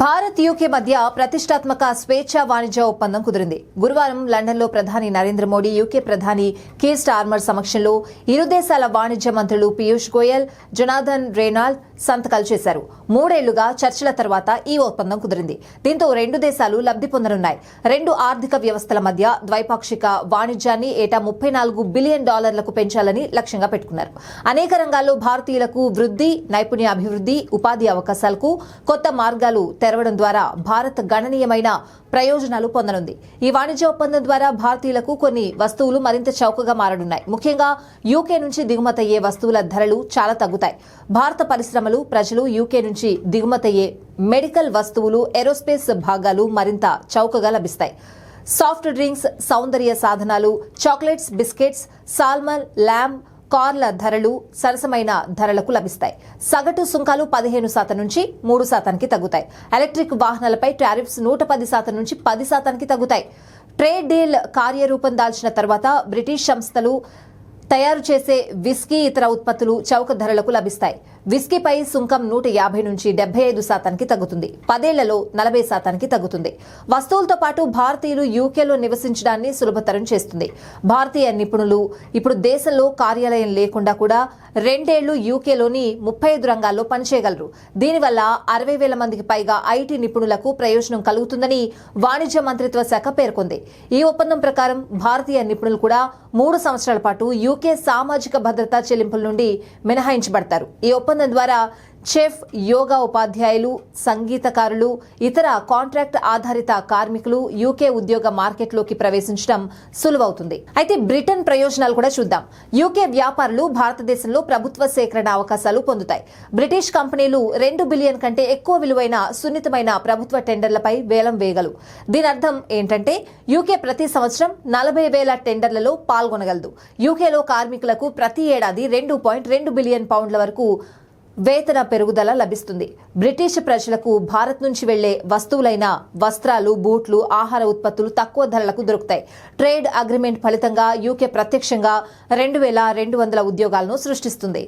Bharat UK మధ్య ప్రతిష్టాత్మక స్వేచ్ఛా వాణిజ్య ఒప్పందం కుదిరింది. గురువారం లండన్లో ప్రధాని నరేంద్ర మోడీ, యూకే ప్రధాని కీర్ స్టార్మర్ సమక్షంలో ఇరు దేశాల వాణిజ్య మంత్రులు పీయూష్ గోయల్, జొనాథన్ రేనాల్డ్ సంతకాలు చేశారు. 3 ఏళ్లుగా చర్చల తర్వాత ఈ ఒప్పందం కుదిరింది. దీంతో రెండు దేశాలు లబ్ధి పొందనున్నాయి. రెండు ఆర్థిక వ్యవస్థల మధ్య ద్వైపాక్షిక వాణిజ్యాన్ని ఏటా $34 బిలియన్ పెంచాలని లక్ష్యంగా పెట్టుకున్నారు. అనేక రంగాల్లో భారతీయులకు వృద్ధి, నైపుణ్యాభివృద్ధి, ఉపాధి అవకాశాలకు కొత్త మార్గాలు తెరవడం ద్వారా భారత్ గణనీయమైన ప్రయోజనాలు పొందనుంది. ఈ వాణిజ్య ఒప్పందం ద్వారా భారతీయులకు కొన్ని వస్తువులు మరింత చౌకగా మారనున్నాయి. ముఖ్యంగా యూకే నుంచి దిగుమతయ్యే వస్తువుల ధరలు చాలా తగ్గుతాయి. భారత పరిశ్రమలు, ప్రజలు యూకే నుంచి దిగుమతయ్యే మెడికల్ వస్తువులు, ఏరోస్పేస్ భాగాలు మరింత చౌకగా లభిస్తాయి. సాఫ్ట్ డ్రింక్స్, సౌందర్య సాధనాలు, చాక్లెట్స్, బిస్కెట్స్, సాల్మన్, ల్యామ్, కార్ల ధరలు సరసమైన ధరలకు లభిస్తాయి. సగటు సుంకాలు 15% నుంచి 3% తగ్గుతాయి. ఎలక్ట్రిక్ వాహనాలపై టారిఫ్స్ 110% నుంచి 10% తగ్గుతాయి. ట్రేడ్ డీల్ కార్యరూపం దాల్చిన తర్వాత బ్రిటిష్ సంస్థలు తయారు చేసే విస్కీ, ఇతర ఉత్పత్తులు చౌక ధరలకు లభిస్తాయి. విస్కీపై సుంకం 150 నుంచి 75% తగ్గుతుంది. 10 ఏళ్లలో 40% తగ్గుతుంది. వస్తువులతో పాటు భారతీయులు యూకేలో నివసించడాన్ని సులభతరం చేస్తుంది. భారతీయ నిపుణులు ఇప్పుడు దేశంలో కార్యాలయం లేకుండా కూడా 2 ఏళ్లు యూకేలోని 35 రంగాల్లో పనిచేయగలరు. దీనివల్ల 60,000 మందికి పైగా ఐటీ నిపుణులకు ప్రయోజనం కలుగుతుందని వాణిజ్య మంత్రిత్వ శాఖ పేర్కొంది. ఈ ఒప్పందం ప్రకారం భారతీయ నిపుణులు కూడా 3 సంవత్సరాల పాటు యూకే సామాజిక భద్రతా చెల్లింపుల నుండి మినహాయించబడతారు. ఈ ఒప్పందం ద్వారా చెఫ్, యోగా ఉపాధ్యాయులు, సంగీతకారులు, ఇతర కాంట్రాక్ట్ ఆధారిత కార్మికులు యూకే ఉద్యోగ మార్కెట్లోకి ప్రవేశించడం సులువవుతుంది. అయితే బ్రిటన్ ప్రయోజనాలు కూడా చూద్దాం. యూకే వ్యాపారులు భారతదేశంలో ప్రభుత్వ సేకరణ అవకాశాలు పొందుతాయి. బ్రిటిష్ కంపెనీలు 2 బిలియన్ కంటే ఎక్కువ విలువైన సున్నితమైన ప్రభుత్వ టెండర్లపై వేలం వేయగలవు. దీని అర్థం ఏంటంటే యూకే ప్రతి సంవత్సరం 40,000 టెండర్లలో పాల్గొనగలదు. యూకేలో కార్మికులకు ప్రతి ఏడాది £2.2 బిలియన్ వరకు వేతన పెరుగుదల లభిస్తుంది. బ్రిటిష్ ప్రజలకు భారత్ నుంచి వెళ్లే వస్తువులైన వస్త్రాలు, బూట్లు, ఆహార ఉత్పత్తులు తక్కువ ధరలకు దొరుకుతాయి. ట్రేడ్ అగ్రిమెంట్ ఫలితంగా యూకే ప్రత్యక్షంగా 2,200 ఉద్యోగాలను సృష్టిస్తుంది.